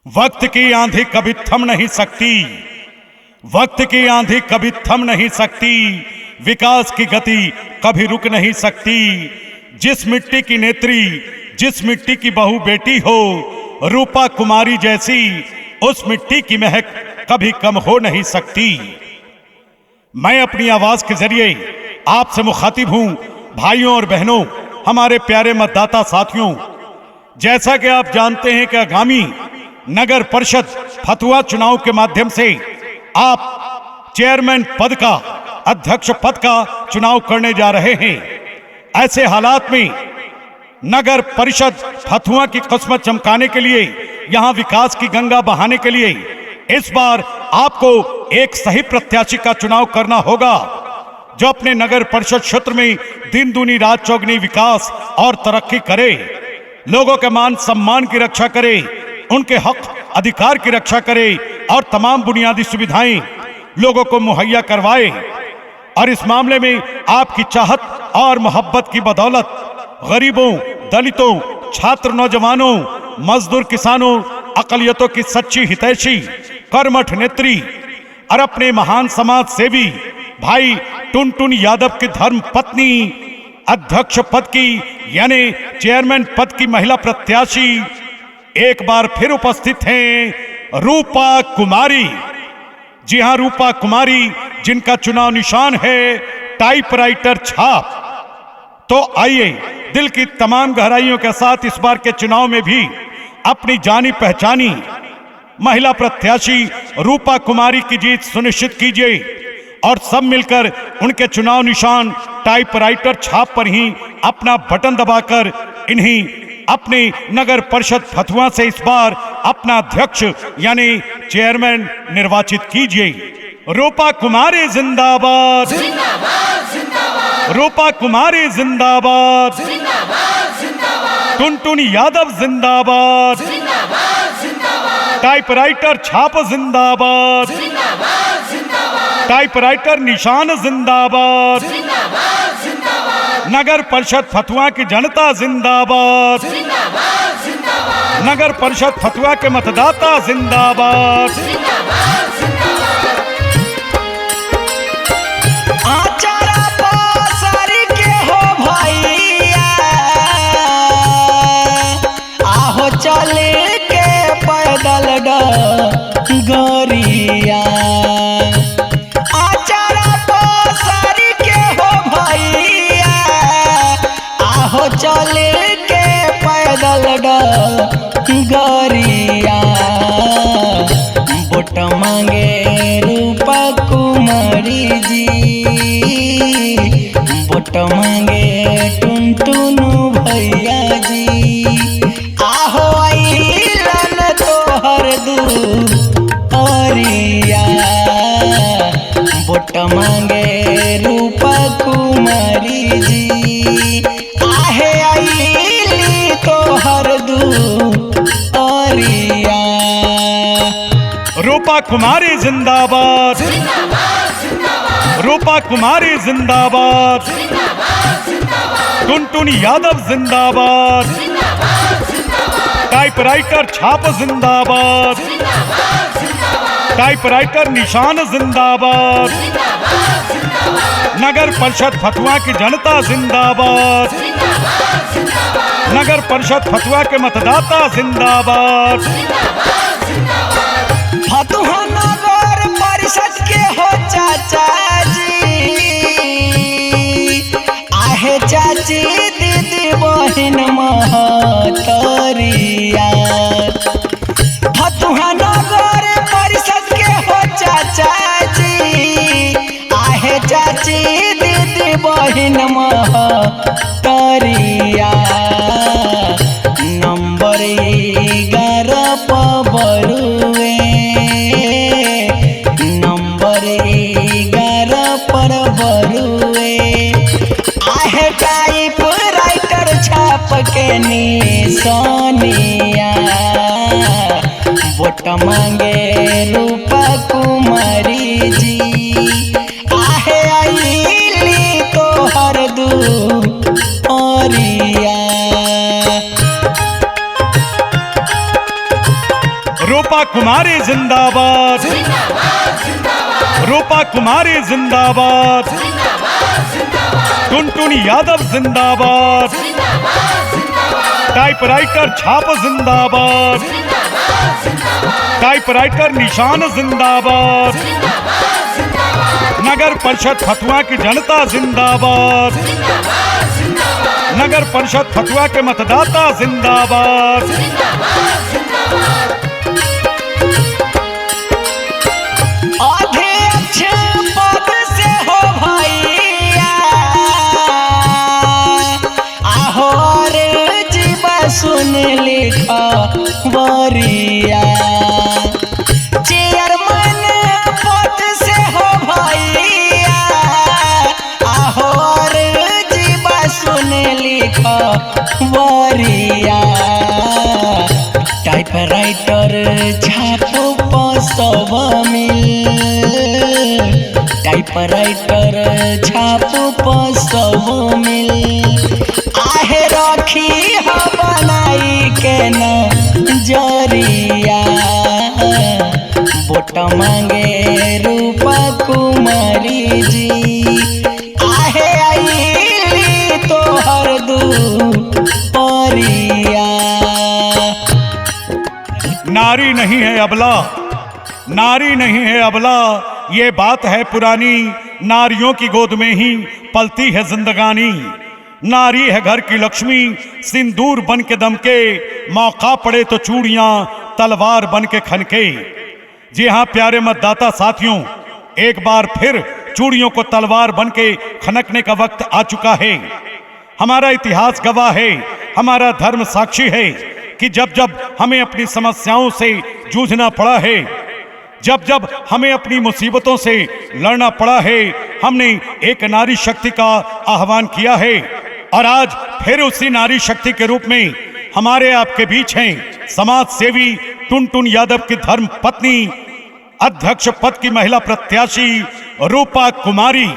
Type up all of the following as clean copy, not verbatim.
वक्त की आंधी कभी थम नहीं सकती, वक्त की आंधी कभी थम नहीं सकती, विकास की गति कभी रुक नहीं सकती। जिस मिट्टी की नेत्री, जिस मिट्टी की बहू बेटी हो, रूपा कुमारी जैसी उस मिट्टी की महक कभी कम हो नहीं सकती। मैं अपनी आवाज के जरिए आपसे मुखातिब हूं, भाइयों और बहनों, हमारे प्यारे मतदाता साथियों। जैसा कि आप जानते हैं कि आगामी नगर परिषद फतुहा चुनाव के माध्यम से आप चेयरमैन पद का, अध्यक्ष पद का चुनाव करने जा रहे हैं। ऐसे हालात में नगर परिषद फतुहा की किस्मत चमकाने के लिए, यहां विकास की गंगा बहाने के लिए इस बार आपको एक सही प्रत्याशी का चुनाव करना होगा, जो अपने नगर परिषद क्षेत्र में दिन दूनी रात चौगुनी विकास और तरक्की करे, लोगों के मान सम्मान की रक्षा करे, उनके हक अधिकार की रक्षा करे और तमाम बुनियादी सुविधाएं लोगों को मुहैया करवाए। और इस मामले में आपकी चाहत और मोहब्बत की बदौलत गरीबों, दलितों, छात्र, नौजवानों, मजदूर, किसानों, अकलियतों की सच्ची हितैषी, कर्मठ नेत्री और अपने महान समाज सेवी भाई टुनटुन यादव की धर्म पत्नी अध्यक्ष पद की यानी चेयरमैन पद की महिला प्रत्याशी एक बार फिर उपस्थित हैं, रूपा कुमारी। जी हां, रूपा कुमारी, जिनका चुनाव निशान है टाइपराइटर छाप। तो आइए दिल की तमाम गहराइयों के साथ इस बार के चुनाव में भी अपनी जानी पहचानी महिला प्रत्याशी रूपा कुमारी की जीत सुनिश्चित कीजिए और सब मिलकर उनके चुनाव निशान टाइपराइटर छाप पर ही अपना बटन दबाकर इन्हीं अपने नगर परिषद फतुहा से इस बार अपना अध्यक्ष यानी चेयरमैन निर्वाचित कीजिए। रूपा कुमारी जिंदाबाद, जिंदाबाद जिंदाबाद, रूपा कुमारी जिंदाबाद, जिंदाबाद जिंदाबाद, टुनटुन यादव जिंदाबाद, जिंदाबाद जिंदाबाद, टाइपराइटर छाप जिंदाबाद, जिंदाबाद जिंदाबाद, टाइपराइटर निशान जिंदाबाद, जिंदाबाद जिंदाबाद, नगर परिषद फतुहा की जनता जिंदाबाद, जिंदाबाद जिंदाबाद, नगर परिषद फतुहा के मतदाता जिंदाबाद। जिंदाबाद जिंदाबाद। आचारा पसारी के हो भैया, आहो चले के पैदल डगरिया। आचारा पसारी के हो भैया, आहो चले के पैदल डगरिया। वोट मांगे रूपा कुमारी जी, वोट मांगे टुनटुनु भैया जी। आहो आइलन तोहर दुआरिया, वोट मांगे रूपा कुमारी जी। आहे आइली तोहर दुआरिया। रूपा कुमारी जिंदाबाद, रूपा कुमारी जिंदाबाद, टुनटुन यादव जिंदाबाद, टाइपराइटर छाप जिंदाबाद, टाइपराइटर निशान जिंदाबाद, नगर परिषद फतुहा की जनता जिंदाबाद, नगर परिषद फतुहा के मतदाता जिंदाबाद। फतुहा नगर परिषद के हो चाचा जी, आहे चाची, दीदी, बहन, महतरिया। फतुहा नगर परिषद के हो चाचा जी, आहे चाची, दीदी, बहन, महतरिया। नंबर 11 बरुए, नंबर 11 पर बरुए। आहे टाइपराइटर छाप के निशानिया, वोट मांगे रूपा कुमारी जी। आहे आइली तोहर दुआरिया। रूपा कुमारी जिंदाबाद, जिंदाबाद जिंदाबाद रूपा कुमारी जिंदाबाद, जिंदाबाद जिंदाबाद टुनटुन यादव जिंदाबाद, जिंदाबाद जिंदाबाद टाइपराइटर छाप जिंदाबाद, जिंदाबाद जिंदाबाद टाइपराइटर निशान जिंदाबाद, जिंदाबाद जिंदाबाद नगर परिषद फतुआ की जनता जिंदाबाद, जिंदाबाद जिंदाबाद नगर परिषद फतुआ के मतदाता जिंदाबाद। जिंदाबाद जिंदाबाद अध्यक्ष पद से हो भैया आहोर जीवा सुन लिख बरिया। चेयरमैन पद से हो भैया आहोर जीवा सुन लिख बरिया। टाइपराइटर छाप सब मिल, टाइपराइटर छाप सब मिल आहे रखी हो बनाई के न जरिया। वोट मांगे रूपा कुमारी जी आहे आईली तोहर दुपरिया। नारी नहीं है अबला, नारी नहीं है अबला, ये बात है पुरानी, नारियों की गोद में ही पलती है जिंदगानी। नारी है घर की लक्ष्मी, सिंदूर बन के दमके, मौका पड़े तो चूड़ियां तलवार बन के खनके। जी हाँ प्यारे मतदाता साथियों, एक बार फिर चूड़ियों को तलवार बन के खनकने का वक्त आ चुका है। हमारा इतिहास गवाह है, हमारा धर्म साक्षी है कि जब जब हमें अपनी समस्याओं से जूझना पड़ा है, जब जब हमें अपनी मुसीबतों से लड़ना पड़ा है, हमने एक नारी शक्ति का आह्वान किया है। और आज फिर उसी नारी शक्ति के रूप में हमारे आपके बीच हैं समाज सेवी टुनटुन यादव की धर्म पत्नी, अध्यक्ष पद की महिला प्रत्याशी रूपा कुमारी,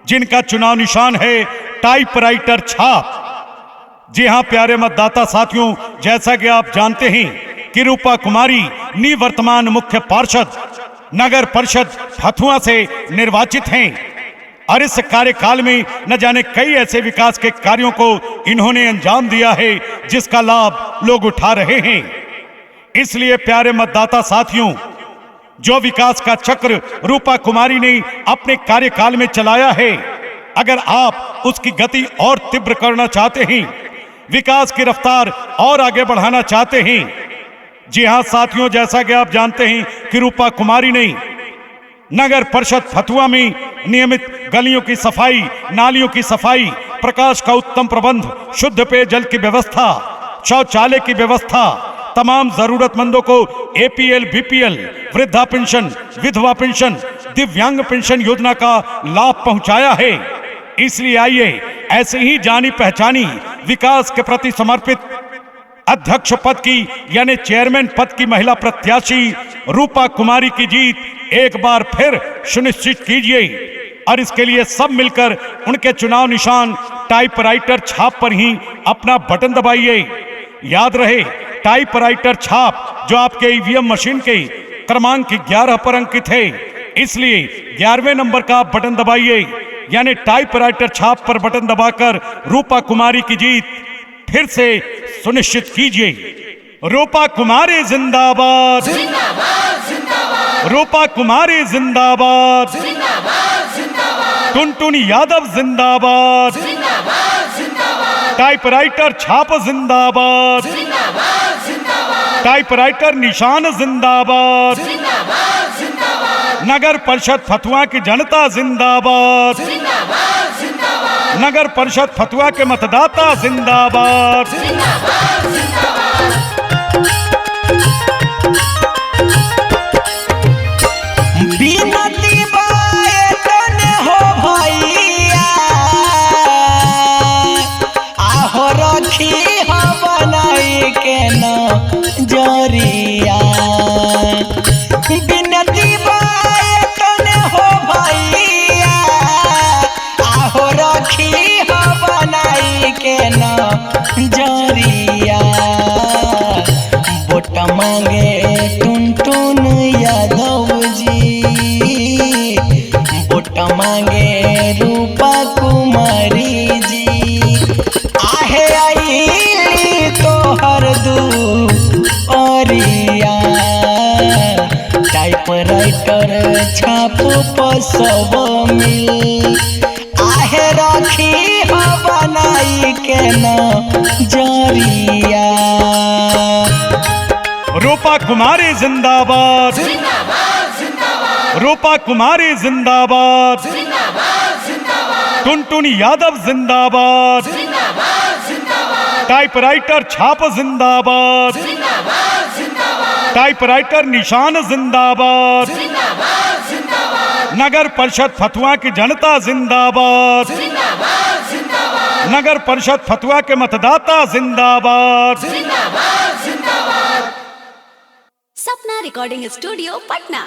जिनका चुनाव निशान है टाइपराइटर छाप। जी हां प्यारे मतदाता साथियों, जैसा कि आप जानते हैं कि रूपा कुमारी निवर्तमान मुख्य पार्षद नगर परिषद फतुआ से निर्वाचित हैं और इस कार्यकाल में न जाने कई ऐसे विकास के कार्यों को इन्होंने अंजाम दिया है जिसका लाभ लोग उठा रहे हैं। इसलिए प्यारे मतदाता साथियों, जो विकास का चक्र रूपा कुमारी ने अपने कार्यकाल में चलाया है, अगर आप उसकी गति और तीव्र करना चाहते हैं, विकास की रफ्तार और आगे बढ़ाना चाहते हैं, जी हां साथियों, जैसा कि आप जानते हैं कि रूपा कुमारी ने नगर परिषद फतुआ में नियमित गलियों की सफाई, नालियों की सफाई, प्रकाश का उत्तम प्रबंध, शुद्ध पेयजल की व्यवस्था, शौचालय की व्यवस्था, तमाम जरूरतमंदों को एपीएल, बीपीएल, वृद्धा पेंशन, विधवा पेंशन, दिव्यांग पेंशन योजना का लाभ पहुंचाया है। इसलिए आइए ऐसे ही जानी पहचानी विकास के प्रति समर्पित अध्यक्ष पद की यानी चेयरमैन पद की महिला प्रत्याशी रूपा कुमारी की जीत एक बार फिर सुनिश्चित कीजिए और इसके लिए सब मिलकर उनके चुनाव निशान टाइपराइटर छाप पर ही अपना बटन दबाइए। याद रहे, टाइपराइटर छाप जो आपके ईवीएम मशीन के क्रमांक 11 पर अंकित है, इसलिए 11वें नंबर का बटन दबाइए, यानी टाइपराइटर छाप पर बटन दबाकर रूपा कुमारी की जीत फिर से सुनिश्चित कीजिए। रूपा कुमारी जिंदाबाद, जिंदाबाद जिंदाबाद रूपा कुमारी जिंदाबाद, जिंदाबाद जिंदाबाद टुनटुन यादव जिंदाबाद, जिंदाबाद जिंदाबाद टाइपराइटर छाप जिंदाबाद, जिंदाबाद जिंदाबाद टाइपराइटर निशान जिंदाबाद, जिंदाबाद जिंदाबाद नगर परिषद फतुआ की जनता जिंदाबाद, जिंदाबाद जिंदाबाद नगर परिषद फतुआ के मतदाता जिंदाबाद। जिंदाबाद जिंदाबाद बिनती बायतन हो भैया आहो रखी हो बनाई के न जरिया। बिनती बायतन हो भैया आहो रखी हो बनाई के न जरिया। वोट मांगे टुन टुन यादव जी, वोट मांगे रूपा कुमारी जी। आहे आईली तोहर दुआरिया, टाइपराइटर छाप सब मिल। आहे राखी हो बनाई के नजरिया। रूपा कुमारी जिंदाबाद, जिंदाबाद जिंदाबाद रूपा कुमारी जिंदाबाद, जिंदाबाद जिंदाबाद टुनटुन यादव जिंदाबाद, जिंदाबाद जिंदाबाद टाइपराइटर छाप जिंदाबाद, जिंदाबाद जिंदाबाद टाइपराइटर निशान जिंदाबाद, जिंदाबाद जिंदाबाद नगर परिषद फतुआ की जनता जिंदाबाद, जिंदाबाद जिंदाबाद नगर परिषद फतुआ के मतदाता जिंदाबाद। जिंदाबाद जिंदाबाद। सपना रिकॉर्डिंग स्टूडियो पटना।